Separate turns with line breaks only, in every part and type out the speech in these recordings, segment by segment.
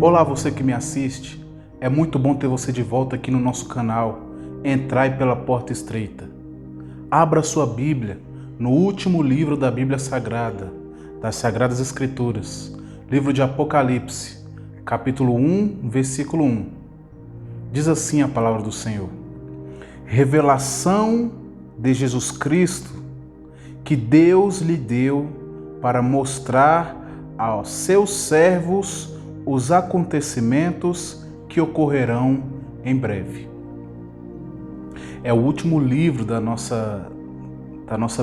Olá, você que me assiste. É muito bom ter você de volta aqui no nosso canal. Entrai pela porta estreita. Abra sua Bíblia no último livro da Bíblia Sagrada, das Sagradas Escrituras, livro de Apocalipse, capítulo 1, versículo 1. Diz assim a palavra do Senhor: revelação de Jesus Cristo que Deus lhe deu para mostrar aos seus servos os acontecimentos que ocorrerão em breve. É o último livro da nossa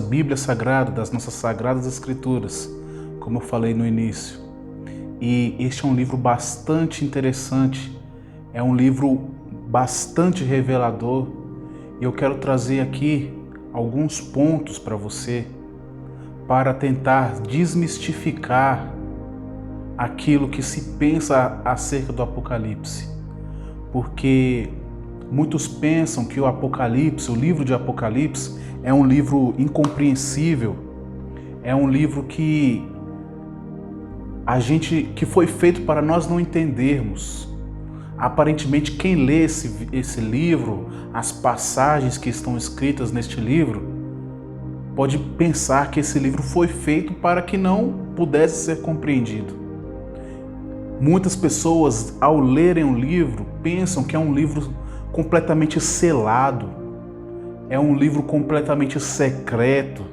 Bíblia Sagrada, das nossas Sagradas Escrituras, como eu falei no início. E este é um livro bastante interessante, é um livro bastante revelador, e eu quero trazer aqui alguns pontos para você, para tentar desmistificar aquilo que se pensa acerca do Apocalipse. Porque muitos pensam que o Apocalipse, o livro de Apocalipse, é um livro incompreensível, é um livro que foi feito para nós não entendermos. Aparentemente, quem lê esse livro, as passagens que estão escritas neste livro, pode pensar que esse livro foi feito para que não pudesse ser compreendido. Muitas pessoas, ao lerem um livro, pensam que é um livro completamente selado, é um livro completamente secreto,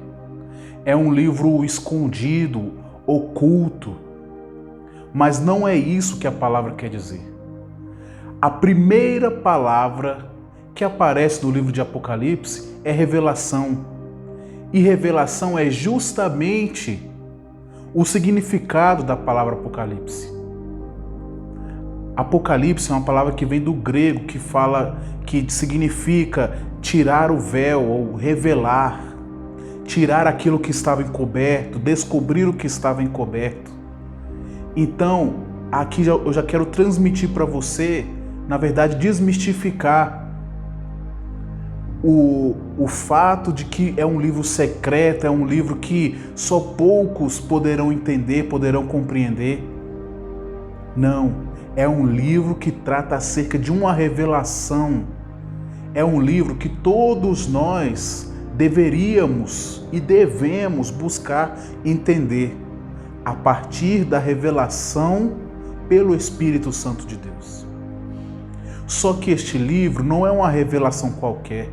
é um livro escondido, oculto. Mas não é isso que a palavra quer dizer. A primeira palavra que aparece no livro de Apocalipse é revelação. E revelação é justamente o significado da palavra Apocalipse. Apocalipse é uma palavra que vem do grego, que significa tirar o véu ou revelar, tirar aquilo que estava encoberto, descobrir o que estava encoberto. Então, aqui eu já quero transmitir para você, na verdade, desmistificar o fato de que é um livro secreto, é um livro que só poucos poderão entender, poderão compreender. Não. É um livro que trata acerca de uma revelação. É um livro que todos nós deveríamos e devemos buscar entender a partir da revelação pelo Espírito Santo de Deus. Só que este livro não é uma revelação qualquer.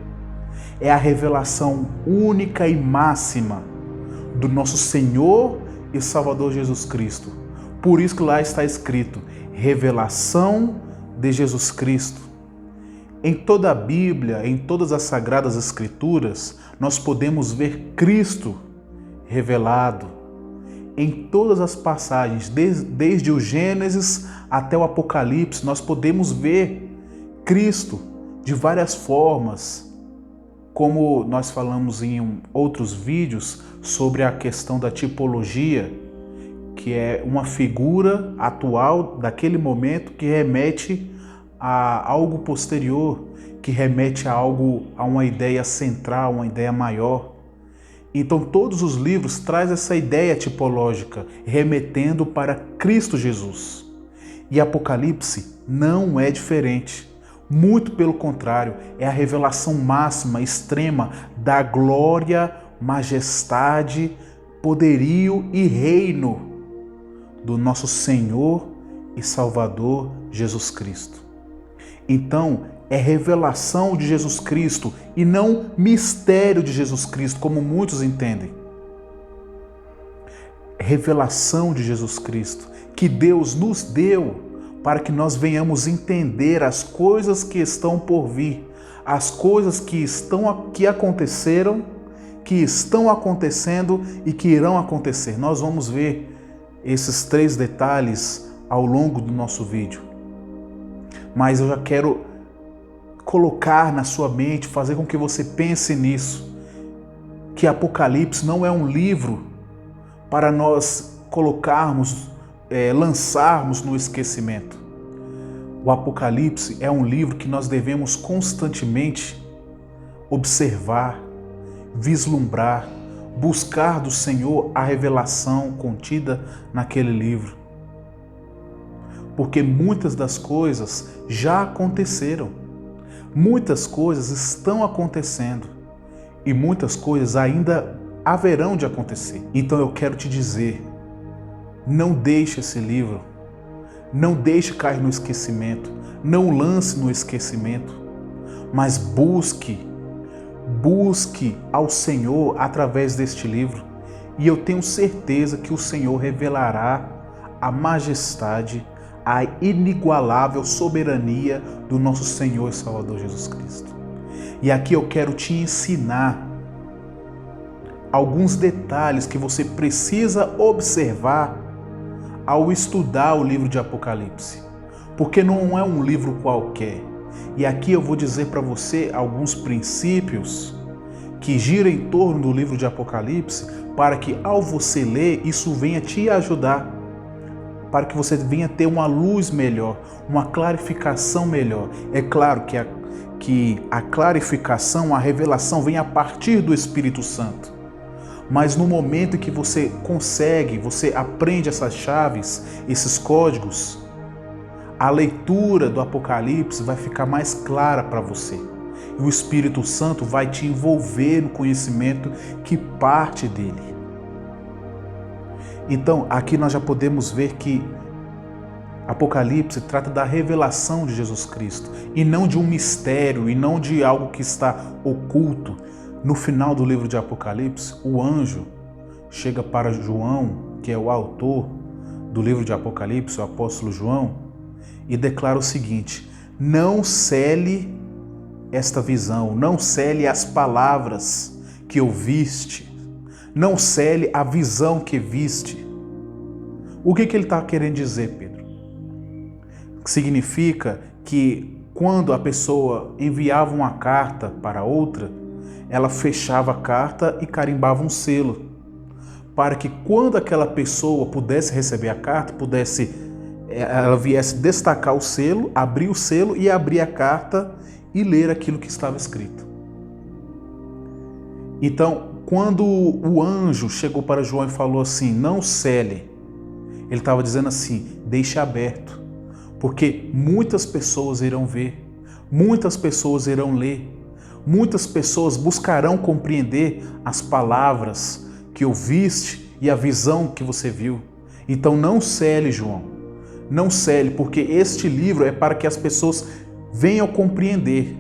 É a revelação única e máxima do nosso Senhor e Salvador Jesus Cristo. Por isso que lá está escrito: revelação de Jesus Cristo. Em toda a Bíblia, em todas as Sagradas Escrituras, nós podemos ver Cristo revelado. Em todas as passagens, desde o Gênesis até o Apocalipse, nós podemos ver Cristo de várias formas. Como nós falamos em outros vídeos sobre a questão da tipologia, que é uma figura atual daquele momento que remete a algo posterior, que remete a uma ideia central, uma ideia maior. Então todos os livros trazem essa ideia tipológica, remetendo para Cristo Jesus. E Apocalipse não é diferente. Muito pelo contrário, é a revelação máxima, extrema da glória, majestade, poderio e reino do nosso Senhor e Salvador Jesus Cristo. Então, é revelação de Jesus Cristo e não mistério de Jesus Cristo, como muitos entendem. Revelação de Jesus Cristo, que Deus nos deu para que nós venhamos entender as coisas que estão por vir, as coisas que aconteceram, que estão acontecendo e que irão acontecer. Nós vamos ver esses 3 detalhes ao longo do nosso vídeo. Mas eu já quero colocar na sua mente, fazer com que você pense nisso, que Apocalipse não é um livro para nós lançarmos no esquecimento. O Apocalipse é um livro que nós devemos constantemente observar, vislumbrar, buscar do Senhor a revelação contida naquele livro. porque muitas das coisas já aconteceram. Muitas coisas estão acontecendo e muitas coisas ainda haverão de acontecer. Então eu quero te dizer, não deixe esse livro, não deixe cair no esquecimento, não lance no esquecimento, mas busque ao Senhor através deste livro, e eu tenho certeza que o Senhor revelará a majestade, a inigualável soberania do nosso Senhor e Salvador Jesus Cristo. E aqui eu quero te ensinar alguns detalhes que você precisa observar ao estudar o livro de Apocalipse, porque não é um livro qualquer. E aqui eu vou dizer para você alguns princípios que giram em torno do livro de Apocalipse, para que ao você ler, isso venha te ajudar, para que você venha ter uma luz melhor, uma clarificação melhor. É claro que a clarificação, a revelação vem a partir do Espírito Santo. Mas no momento em que você aprende essas chaves, esses códigos, a leitura do Apocalipse vai ficar mais clara para você. E o Espírito Santo vai te envolver no conhecimento que parte dele. Então, aqui nós já podemos ver que Apocalipse trata da revelação de Jesus Cristo, e não de um mistério, e não de algo que está oculto. No final do livro de Apocalipse, o anjo chega para João, que é o autor do livro de Apocalipse, o apóstolo João, e declara o seguinte: não cele esta visão, não cele as palavras que ouviste, não cele a visão que viste. O que ele está querendo dizer, Pedro? Significa que quando a pessoa enviava uma carta para outra, ela fechava a carta e carimbava um selo, para que quando aquela pessoa pudesse receber a carta, ela viesse destacar o selo, abrir o selo e abrir a carta e ler aquilo que estava escrito. Então, quando o anjo chegou para João e falou assim, não cele, ele estava dizendo assim, deixe aberto, porque muitas pessoas irão ver, muitas pessoas irão ler, muitas pessoas buscarão compreender as palavras que ouviste e a visão que você viu. Então não cele, João, não cele, porque este livro é para que as pessoas venham compreender.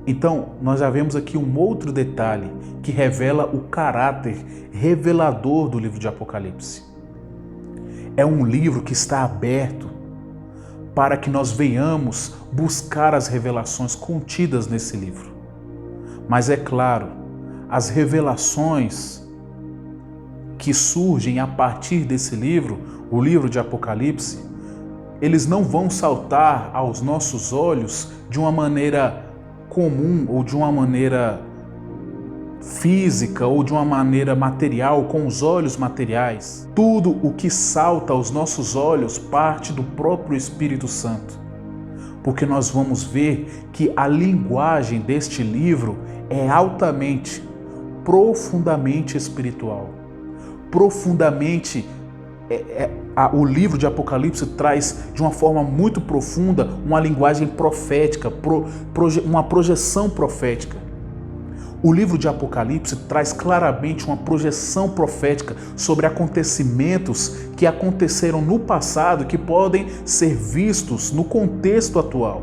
Então, nós já vemos aqui um outro detalhe que revela o caráter revelador do livro de Apocalipse. É um livro que está aberto para que nós venhamos buscar as revelações contidas nesse livro. Mas é claro, as revelações que surgem a partir desse livro, o livro de Apocalipse, eles não vão saltar aos nossos olhos de uma maneira comum ou de uma maneira física ou de uma maneira material, com os olhos materiais. Tudo o que salta aos nossos olhos parte do próprio Espírito Santo, porque nós vamos ver que a linguagem deste livro é altamente, profundamente espiritual, profundamente. O livro de Apocalipse traz de uma forma muito profunda uma linguagem profética, uma projeção profética. O livro de Apocalipse traz claramente uma projeção profética sobre acontecimentos que aconteceram no passado e que podem ser vistos no contexto atual.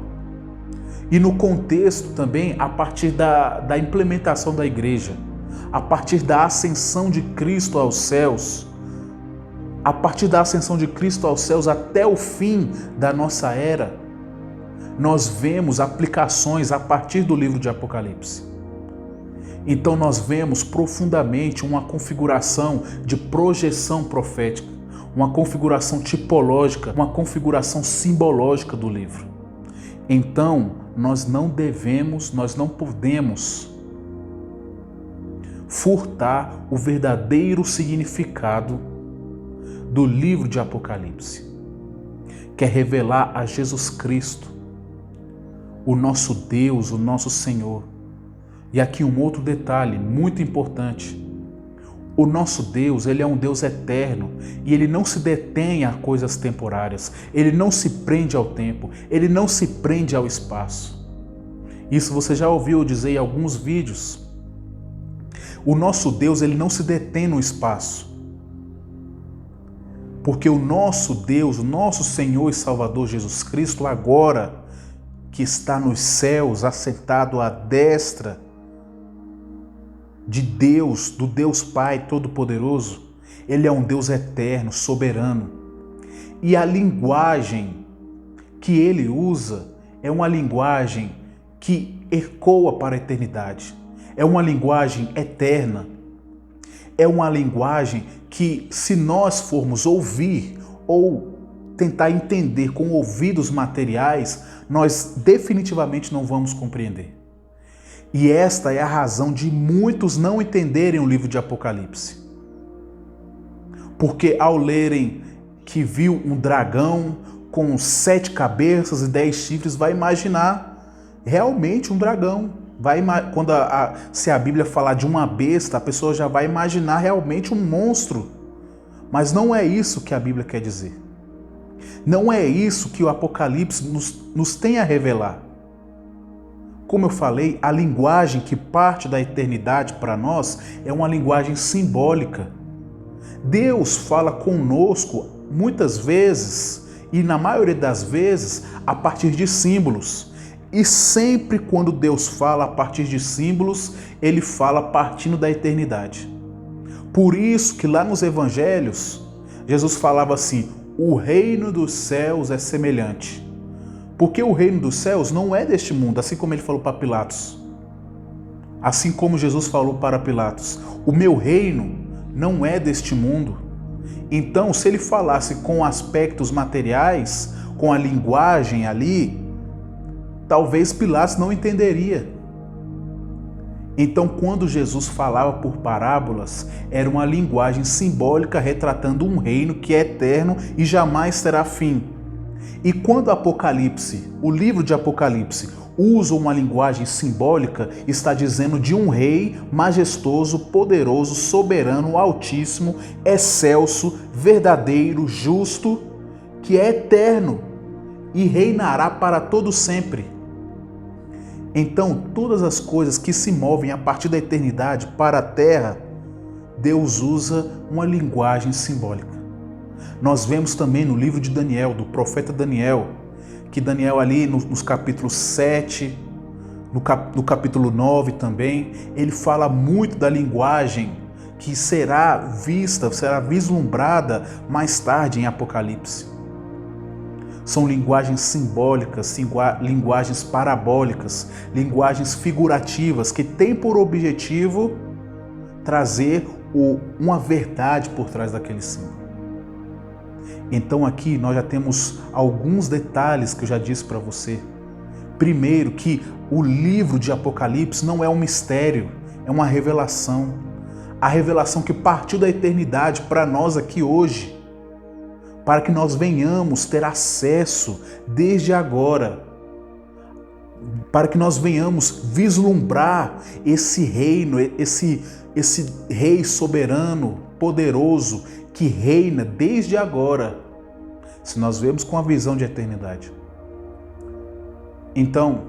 E no contexto também a partir da implementação da igreja, a partir da ascensão de Cristo aos céus, a partir da ascensão de Cristo aos céus até o fim da nossa era, nós vemos aplicações a partir do livro de Apocalipse. Então nós vemos profundamente uma configuração de projeção profética, uma configuração tipológica, uma configuração simbológica do livro. Então nós não podemos furtar o verdadeiro significado do livro de Apocalipse, que é revelar a Jesus Cristo, o nosso Deus, o nosso Senhor. E aqui um outro detalhe muito importante: O nosso Deus, ele é um Deus eterno e ele não se detém a coisas temporárias, ele não se prende ao tempo, ele não se prende ao espaço. Isso você já ouviu dizer em alguns vídeos. O nosso Deus, ele não se detém no espaço. Porque o nosso Deus, o nosso Senhor e Salvador Jesus Cristo, agora que está nos céus, assentado à destra de Deus, do Deus Pai Todo-Poderoso, ele é um Deus eterno, soberano. E a linguagem que ele usa é uma linguagem que ecoa para a eternidade. É uma linguagem eterna. É uma linguagem que, se nós formos ouvir ou tentar entender com ouvidos materiais, nós definitivamente não vamos compreender. E esta é a razão de muitos não entenderem o livro de Apocalipse. Porque ao lerem que viu um dragão com 7 cabeças e 10 chifres, vai imaginar realmente um dragão. Se a Bíblia falar de uma besta, a pessoa já vai imaginar realmente um monstro. Mas não é isso que a Bíblia quer dizer. Não é isso que o Apocalipse nos tem a revelar. Como eu falei, a linguagem que parte da eternidade para nós é uma linguagem simbólica. Deus fala conosco muitas vezes, e na maioria das vezes, a partir de símbolos. E sempre quando Deus fala a partir de símbolos, ele fala partindo da eternidade. Por isso que lá nos evangelhos, Jesus falava assim: o reino dos céus é semelhante. Porque o reino dos céus não é deste mundo, assim como ele falou para Pilatos. Assim como Jesus falou para Pilatos: o meu reino não é deste mundo. Então, se ele falasse com aspectos materiais, com a linguagem ali, talvez Pilatos não entenderia. Então, quando Jesus falava por parábolas, era uma linguagem simbólica retratando um reino que é eterno e jamais terá fim. E quando Apocalipse, o livro de Apocalipse, usa uma linguagem simbólica, está dizendo de um rei majestoso, poderoso, soberano, altíssimo, excelso, verdadeiro, justo, que é eterno e reinará para todo sempre. Então, todas as coisas que se movem a partir da eternidade para a terra, Deus usa uma linguagem simbólica. Nós vemos também no livro de Daniel, do profeta Daniel, que Daniel ali nos capítulos 7, no capítulo 9 também, ele fala muito da linguagem que será vista, será vislumbrada mais tarde em Apocalipse. São linguagens simbólicas, linguagens parabólicas, linguagens figurativas que têm por objetivo trazer uma verdade por trás daquele símbolo. Então aqui nós já temos alguns detalhes que eu já disse para você. Primeiro, que o livro de Apocalipse não é um mistério, é uma revelação. A revelação que partiu da eternidade para nós aqui hoje, para que nós venhamos ter acesso desde agora, para que nós venhamos vislumbrar esse reino, esse rei soberano, poderoso, que reina desde agora, se nós vemos com a visão de eternidade. Então,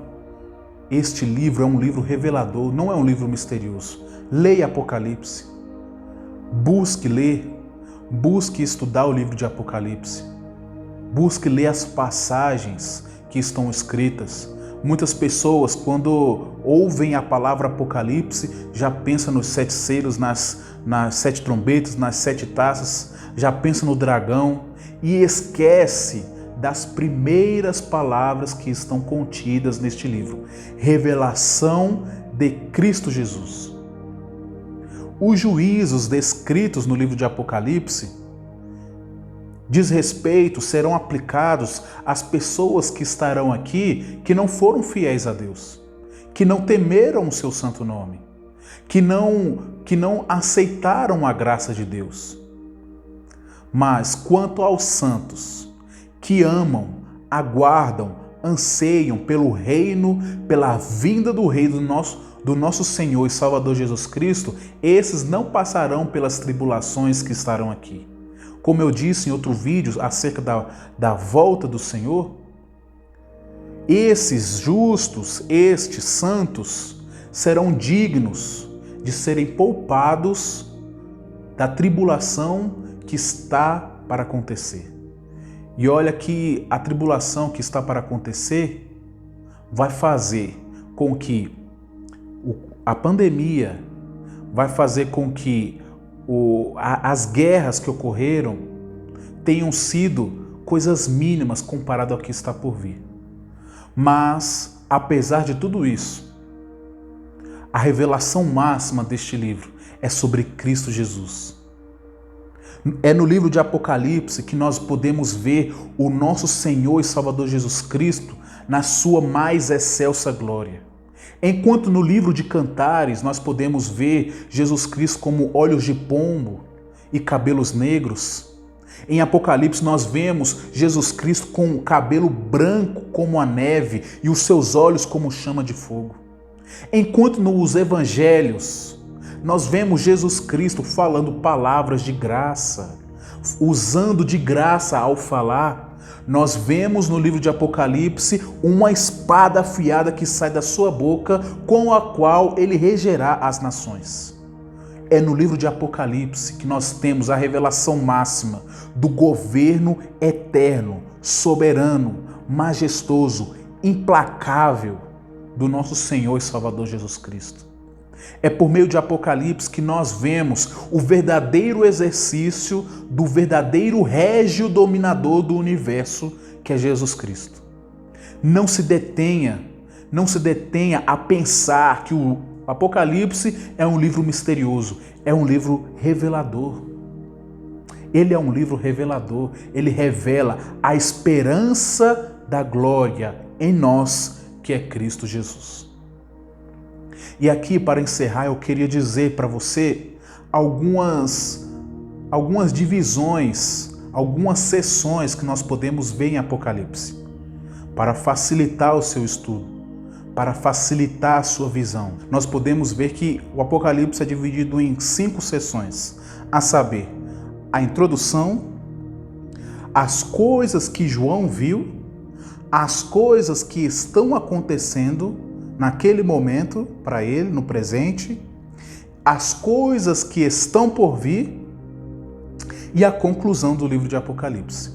este livro é um livro revelador, não é um livro misterioso. Leia Apocalipse, busque ler, busque estudar o livro de Apocalipse, busque ler as passagens que estão escritas. Muitas pessoas, quando ouvem a palavra Apocalipse, já pensam nos 7 selos, nas 7 trombetas, nas 7 taças, já pensam no dragão e esquece das primeiras palavras que estão contidas neste livro. Revelação de Cristo Jesus. Os juízos descritos no livro de Apocalipse serão aplicados às pessoas que estarão aqui que não foram fiéis a Deus, que não temeram o seu santo nome, que não aceitaram a graça de Deus. Mas quanto aos santos que amam, aguardam, anseiam pelo reino, pela vinda do rei do do nosso Senhor e Salvador Jesus Cristo, esses não passarão pelas tribulações que estarão aqui. Como eu disse em outro vídeo acerca da volta do Senhor, esses justos, estes santos, serão dignos de serem poupados da tribulação que está para acontecer. E olha que a tribulação que está para acontecer vai fazer com que a pandemia, vai fazer com que as guerras que ocorreram tenham sido coisas mínimas comparado ao que está por vir. Mas, apesar de tudo isso, a revelação máxima deste livro é sobre Cristo Jesus. É no livro de Apocalipse que nós podemos ver o nosso Senhor e Salvador Jesus Cristo na sua mais excelsa glória. Enquanto no livro de Cantares nós podemos ver Jesus Cristo como olhos de pombo e cabelos negros, em Apocalipse nós vemos Jesus Cristo com o cabelo branco como a neve e os seus olhos como chama de fogo. Enquanto nos evangelhos nós vemos Jesus Cristo falando palavras de graça, usando de graça ao falar, nós vemos no livro de Apocalipse uma espada afiada que sai da sua boca, com a qual ele regerá as nações. É no livro de Apocalipse que nós temos a revelação máxima do governo eterno, soberano, majestoso, implacável do nosso Senhor e Salvador Jesus Cristo. É por meio de Apocalipse que nós vemos o verdadeiro exercício do verdadeiro régio dominador do universo, que é Jesus Cristo. Não se detenha a pensar que o Apocalipse é um livro misterioso, é um livro revelador. Ele é um livro revelador, ele revela a esperança da glória em nós, que é Cristo Jesus. E aqui, para encerrar, eu queria dizer para você algumas divisões, algumas seções que nós podemos ver em Apocalipse, para facilitar o seu estudo, para facilitar a sua visão. Nós podemos ver que o Apocalipse é dividido em 5 seções, a saber, a introdução, as coisas que João viu, as coisas que estão acontecendo naquele momento, para ele, no presente, as coisas que estão por vir e a conclusão do livro de Apocalipse.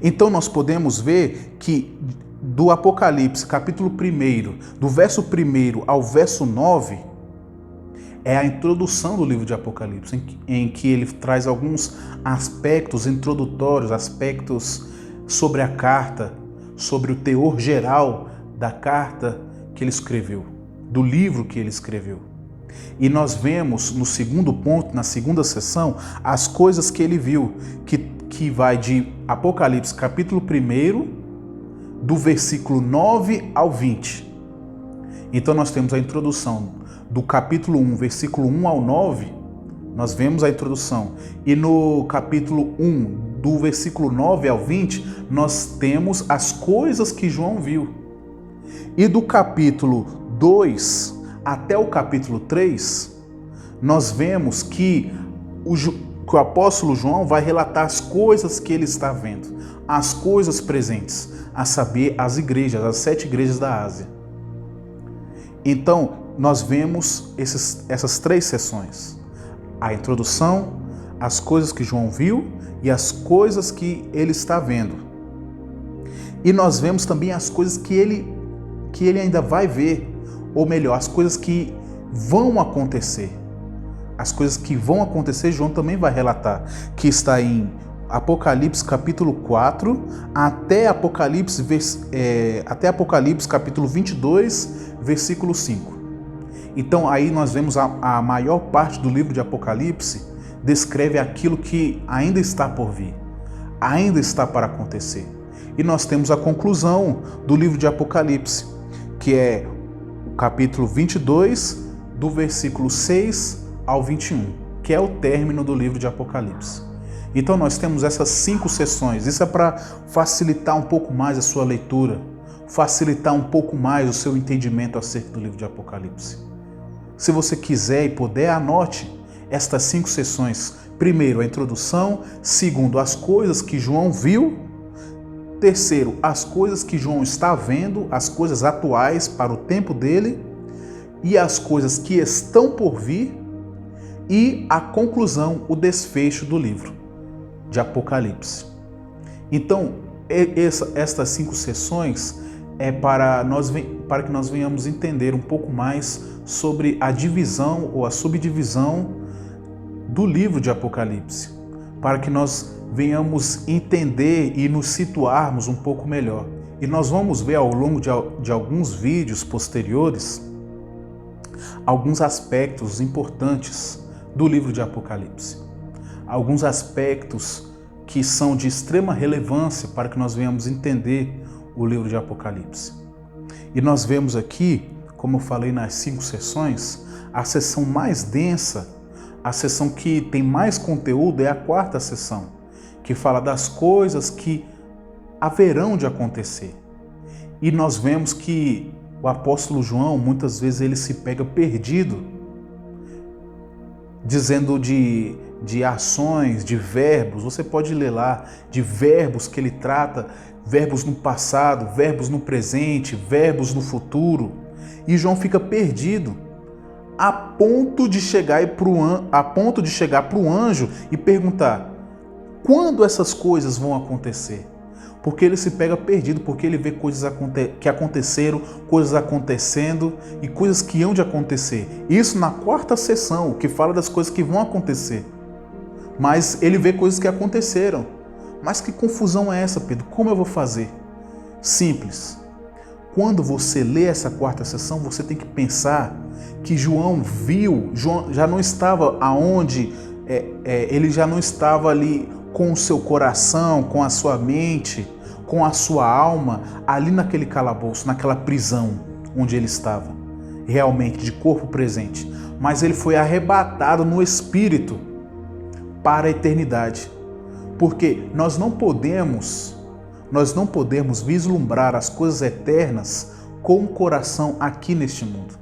Então nós podemos ver que do Apocalipse, capítulo 1, do verso 1 ao verso 9, é a introdução do livro de Apocalipse, em que ele traz alguns aspectos introdutórios, aspectos sobre a carta, sobre o teor geral da carta que ele escreveu, do livro que ele escreveu. E nós vemos no segundo ponto, na segunda seção, as coisas que ele viu, que vai de Apocalipse capítulo 1, do versículo 9 ao 20. Então nós temos a introdução do capítulo 1, versículo 1 ao 9, nós vemos a introdução. E no capítulo 1, do versículo 9 ao 20, nós temos as coisas que João viu. E do capítulo 2 até o capítulo 3, nós vemos que o apóstolo João vai relatar as coisas que ele está vendo, as coisas presentes, a saber, as igrejas, as 7 igrejas da Ásia. Então, nós vemos essas 3 seções: a introdução, as coisas que João viu e as coisas que ele está vendo. E nós vemos também as coisas que ele ainda vai ver, ou melhor, as coisas que vão acontecer. As coisas que vão acontecer, João também vai relatar, que está em Apocalipse capítulo 4 até Apocalipse capítulo 22, versículo 5. Então aí nós vemos a maior parte do livro de Apocalipse descreve aquilo que ainda está por vir, ainda está para acontecer. E nós temos a conclusão do livro de Apocalipse, que é o capítulo 22, do versículo 6 ao 21, que é o término do livro de Apocalipse. Então nós temos essas 5 sessões. Isso é para facilitar um pouco mais a sua leitura, facilitar um pouco mais o seu entendimento acerca do livro de Apocalipse. Se você quiser e puder, anote estas 5 sessões. Primeiro, a introdução. Segundo, as coisas que João viu. Terceiro, as coisas que João está vendo, as coisas atuais para o tempo dele. E as coisas que estão por vir. E a conclusão, o desfecho do livro de Apocalipse. Então, estas 5 sessões é para que nós venhamos entender um pouco mais sobre a divisão ou a subdivisão do livro de Apocalipse, para que nós venhamos entender e nos situarmos um pouco melhor. E nós vamos ver ao longo de alguns vídeos posteriores alguns aspectos importantes do livro de Apocalipse. Alguns aspectos que são de extrema relevância para que nós venhamos entender o livro de Apocalipse. E nós vemos aqui, como eu falei nas 5 sessões, a sessão mais densa, a sessão que tem mais conteúdo é a 4ª sessão, que fala das coisas que haverão de acontecer. E nós vemos que o apóstolo João, muitas vezes, ele se pega perdido, dizendo de ações, de verbos. Você pode ler lá, de verbos que ele trata, verbos no passado, verbos no presente, verbos no futuro. E João fica perdido, a ponto de chegar para o anjo e perguntar: quando essas coisas vão acontecer? Porque ele se pega perdido, porque ele vê coisas que aconteceram, coisas acontecendo e coisas que hão de acontecer. Isso na 4ª sessão, que fala das coisas que vão acontecer. Mas ele vê coisas que aconteceram. Mas que confusão é essa, Pedro? Como eu vou fazer? Simples. Quando você lê essa 4ª sessão, você tem que pensar que João já não estava aonde, ele já não estava ali com o seu coração, com a sua mente, com a sua alma, ali naquele calabouço, naquela prisão onde ele estava, realmente de corpo presente. Mas ele foi arrebatado no espírito para a eternidade. Porque nós não podemos vislumbrar as coisas eternas com o coração aqui neste mundo.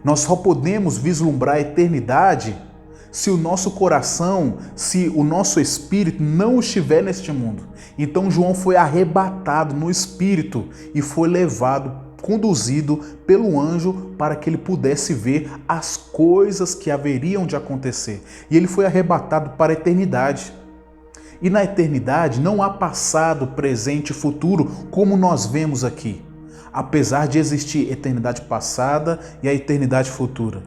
Nós só podemos vislumbrar a eternidade se o nosso coração, se o nosso espírito não estiver neste mundo. Então João foi arrebatado no espírito e foi levado, conduzido pelo anjo para que ele pudesse ver as coisas que haveriam de acontecer. E ele foi arrebatado para a eternidade. E na eternidade não há passado, presente e futuro como nós vemos aqui, apesar de existir eternidade passada e a eternidade futura.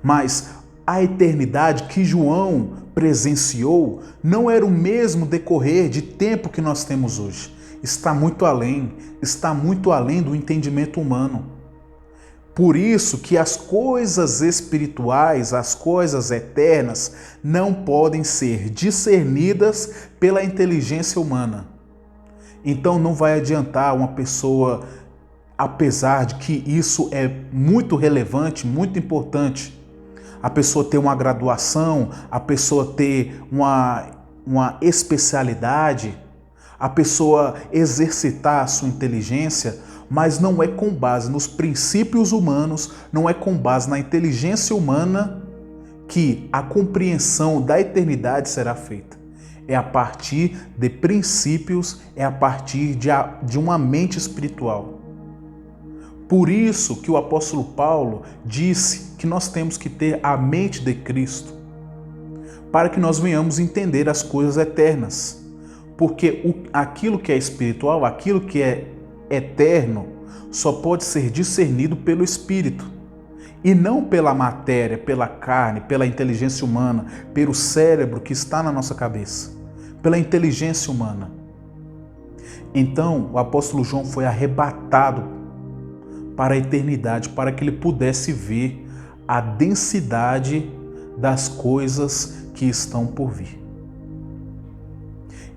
Mas a eternidade que João presenciou não era o mesmo decorrer de tempo que nós temos hoje. Está muito além do entendimento humano. Por isso que as coisas espirituais, as coisas eternas, não podem ser discernidas pela inteligência humana. Então não vai adiantar uma pessoa, apesar de que isso é muito relevante, muito importante, a pessoa ter uma graduação, a pessoa ter uma especialidade, a pessoa exercitar a sua inteligência, mas não é com base nos princípios humanos, não é com base na inteligência humana que a compreensão da eternidade será feita. É a partir de princípios, é a partir de uma mente espiritual. Por isso que o apóstolo Paulo disse que nós temos que ter a mente de Cristo, para que nós venhamos entender as coisas eternas. Porque aquilo que é espiritual, aquilo que é eterno, só pode ser discernido pelo Espírito, e não pela matéria, pela carne, pela inteligência humana, pelo cérebro que está na nossa cabeça, pela inteligência humana. Então, o apóstolo João foi arrebatado para a eternidade, para que ele pudesse ver a densidade das coisas que estão por vir.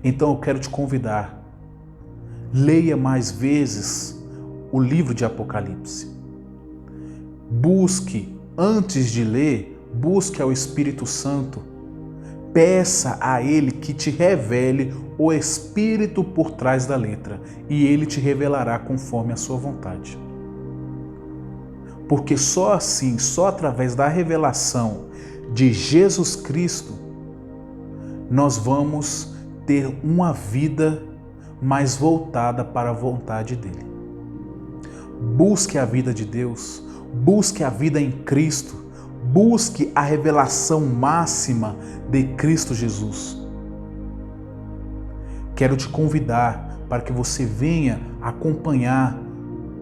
Então eu quero te convidar, leia mais vezes o livro de Apocalipse. Busque, antes de ler, busque ao Espírito Santo. Peça a Ele que te revele o Espírito por trás da letra, e Ele te revelará conforme a sua vontade. Porque só assim, só através da revelação de Jesus Cristo, nós vamos ter uma vida mais voltada para a vontade dele. Busque a vida de Deus, busque a vida em Cristo, busque a revelação máxima de Cristo Jesus. Quero te convidar para que você venha acompanhar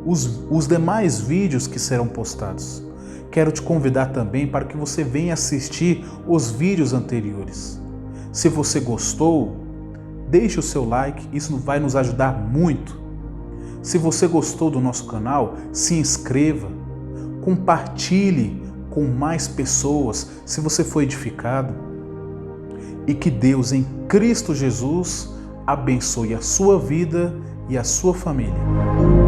os demais vídeos que serão postados. Quero te convidar também para que você venha assistir os vídeos anteriores. Se você gostou, deixe o seu like, isso vai nos ajudar muito. Se você gostou do nosso canal, se inscreva, compartilhe com mais pessoas se você foi edificado. E que Deus em Cristo Jesus abençoe a sua vida e a sua família.